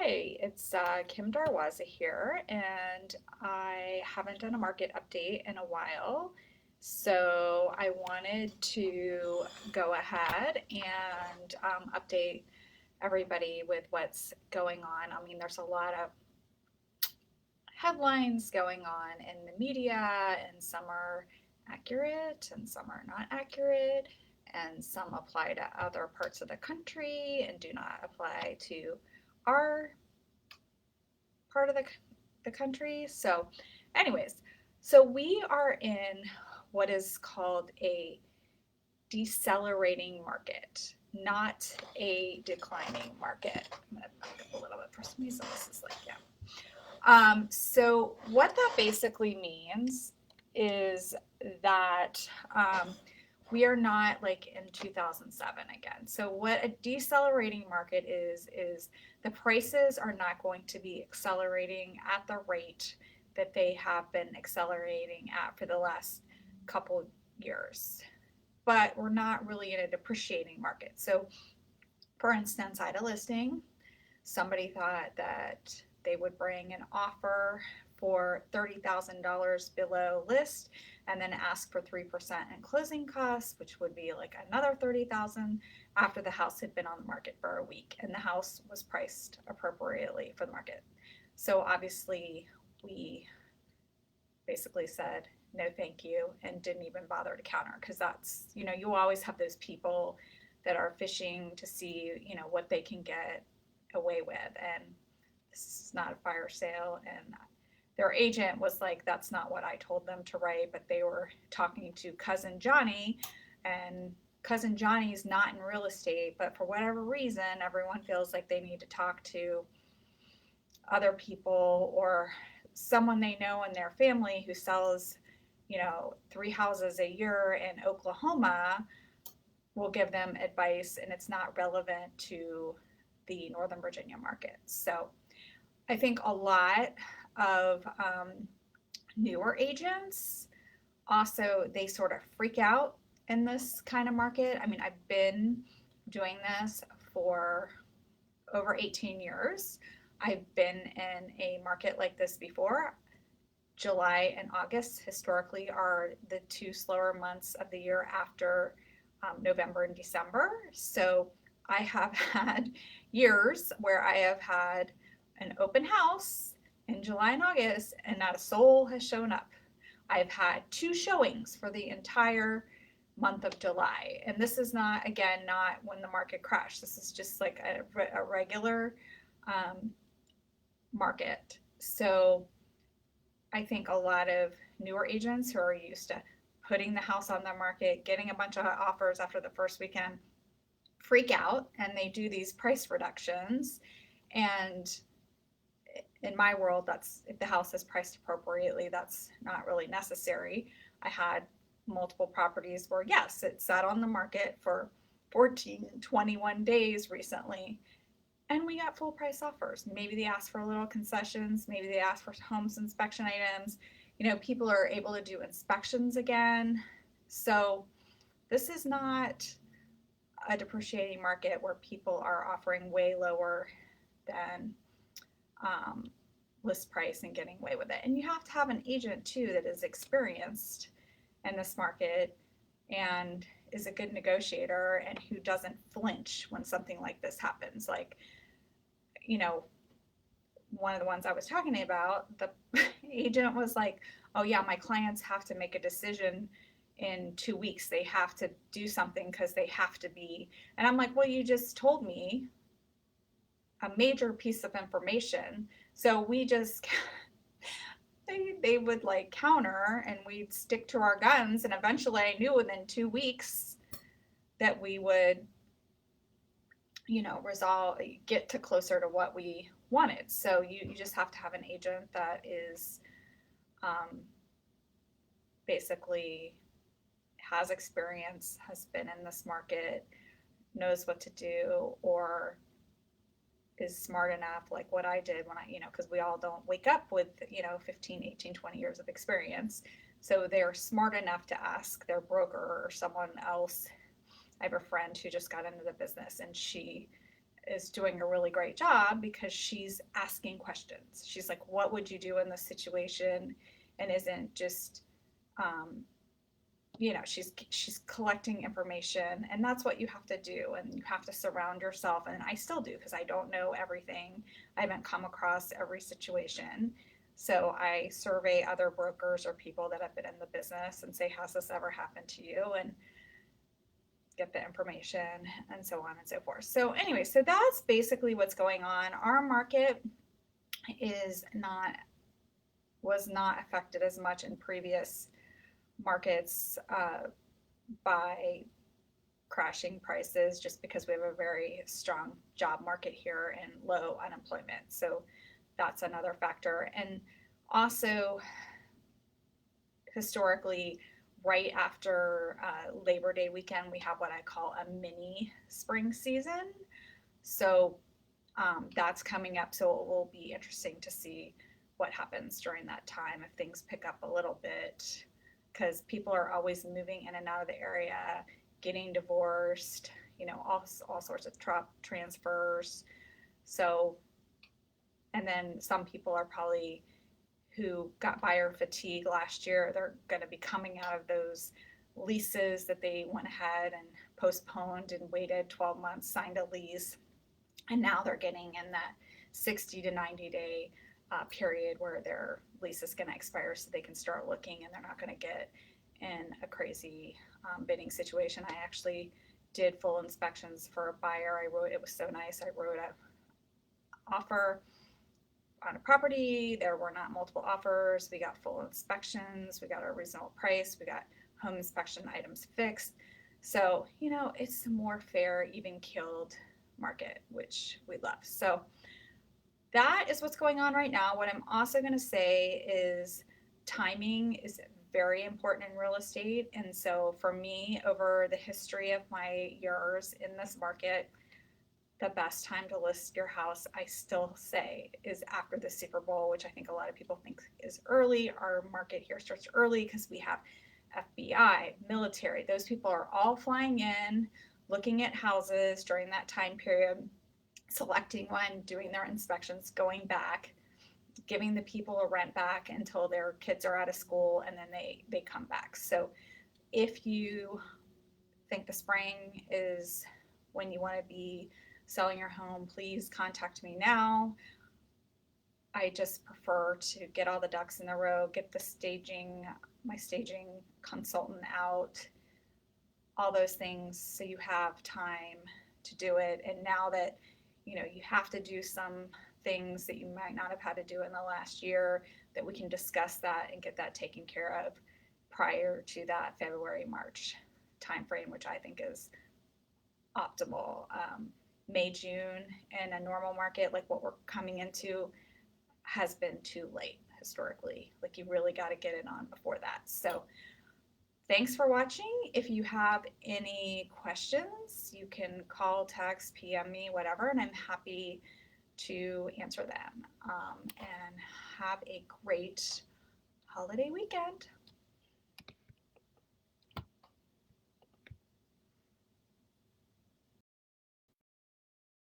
Hi, it's Kim Darwaza here, and I haven't done a market update in a while, so I wanted to go ahead and update everybody with what's going on. I mean, there's a lot of headlines going on in the media, and some are accurate and some are not accurate, and some apply to other parts of the country and do not apply to our part of the country. So, anyways, so we are in what is called a decelerating market, not a declining market. I'm going to back up a little bit for some reason. This is like, yeah. So, what that basically means is that we are not like in 2007 again. So what a decelerating market is the prices are not going to be accelerating at the rate that they have been accelerating at for the last couple years. But we're not really in a depreciating market. So for instance, I had a listing. Somebody thought that they would bring an offer for $30,000 below list and then ask for 3% in closing costs, which would be like another $30,000 after the house had been on the market for a week and the house was priced appropriately for the market. So obviously we basically said no thank you and didn't even bother to counter, because that's, you always have those people that are fishing to see, what they can get away with, and this is not a fire sale. And their agent was like, that's not what I told them to write, but they were talking to cousin Johnny, and cousin Johnny's not in real estate, but for whatever reason everyone feels like they need to talk to other people or someone they know in their family who sells 3 houses a year in Oklahoma, will give them advice, and it's not relevant to the Northern Virginia market. So I think a lot of newer agents also, they sort of freak out in this kind of market. I mean, I've been doing this for over 18 years. I've been in a market like this before. July and August historically are the two slower months of the year after November and December. So I have had years where I have had an open house in July and August and not a soul has shown up. I've had 2 showings for the entire month of July. And this is not, again, not when the market crashed. This is just like a regular market. So I think a lot of newer agents who are used to putting the house on the market, getting a bunch of offers after the first weekend, freak out and they do these price reductions. And in my world, that's, if the house is priced appropriately, that's not really necessary. I had multiple properties where, yes, it sat on the market for 14, 21 days recently, and we got full price offers. Maybe they asked for a little concessions, maybe they asked for homes inspection items. People are able to do inspections again. So this is not a depreciating market where people are offering way lower than list price and getting away with it. And you have to have an agent too that is experienced in this market and is a good negotiator and who doesn't flinch when something like this happens. Like, one of the ones I was talking about, the agent was like, oh yeah, my clients have to make a decision in 2 weeks. They have to do something because they have to be. And I'm like, well, you just told me a major piece of information. So we just, they would like counter and we'd stick to our guns. And eventually I knew within 2 weeks that we would, resolve, get to closer to what we wanted. So you just have to have an agent that is basically has experience, has been in this market, knows what to do, or is smart enough, like what I did when I, because we all don't wake up with, 15, 18, 20 years of experience. So they're smart enough to ask their broker or someone else. I have a friend who just got into the business and she is doing a really great job because she's asking questions. She's like, what would you do in this situation? And isn't just, um, she's collecting information, and that's what you have to do. And you have to surround yourself. And I still do, because I don't know everything. I haven't come across every situation. So I survey other brokers or people that have been in the business and say, has this ever happened to you? And get the information and so on and so forth. So anyway, so that's basically what's going on. Our market was not affected as much in previous markets by crashing prices, just because we have a very strong job market here and low unemployment. So that's another factor. And also, historically, right after Labor Day weekend, we have what I call a mini spring season. So that's coming up. So it will be interesting to see what happens during that time, if things pick up a little bit, because people are always moving in and out of the area, getting divorced, all sorts of transfers. So, and then some people are probably, who got buyer fatigue last year, they're going to be coming out of those leases that they went ahead and postponed and waited 12 months, signed a lease, and now they're getting in that 60 to 90 day period where their lease is going to expire, so they can start looking, and they're not going to get in a crazy bidding situation. I actually did full inspections for a buyer. It was so nice. I wrote an offer on a property. There were not multiple offers. We got full inspections. We got a reasonable price. We got home inspection items fixed. So, it's a more fair, even keeled market, which we love. So that is what's going on right now. What I'm also going to say is timing is very important in real estate. And so for me, over the history of my years in this market, the best time to list your house, I still say, is after the Super Bowl, which I think a lot of people think is early. Our market here starts early because we have FBI, military. Those people are all flying in, looking at houses during that time period, selecting one, doing their inspections, going back, giving the people a rent back until their kids are out of school, and then they come back. So if you think the spring is when you want to be selling your home, please contact me now. I just prefer to get all the ducks in the row, get my staging consultant out, all those things, so you have time to do it. And now that you have to do some things that you might not have had to do in the last year, that we can discuss that and get that taken care of prior to that February, March timeframe, which I think is optimal. May, June in a normal market like what we're coming into has been too late historically. Like, you really got to get it on before that. So thanks for watching. If you have any questions, you can call, text, PM me, whatever, and I'm happy to answer them. And have a great holiday weekend.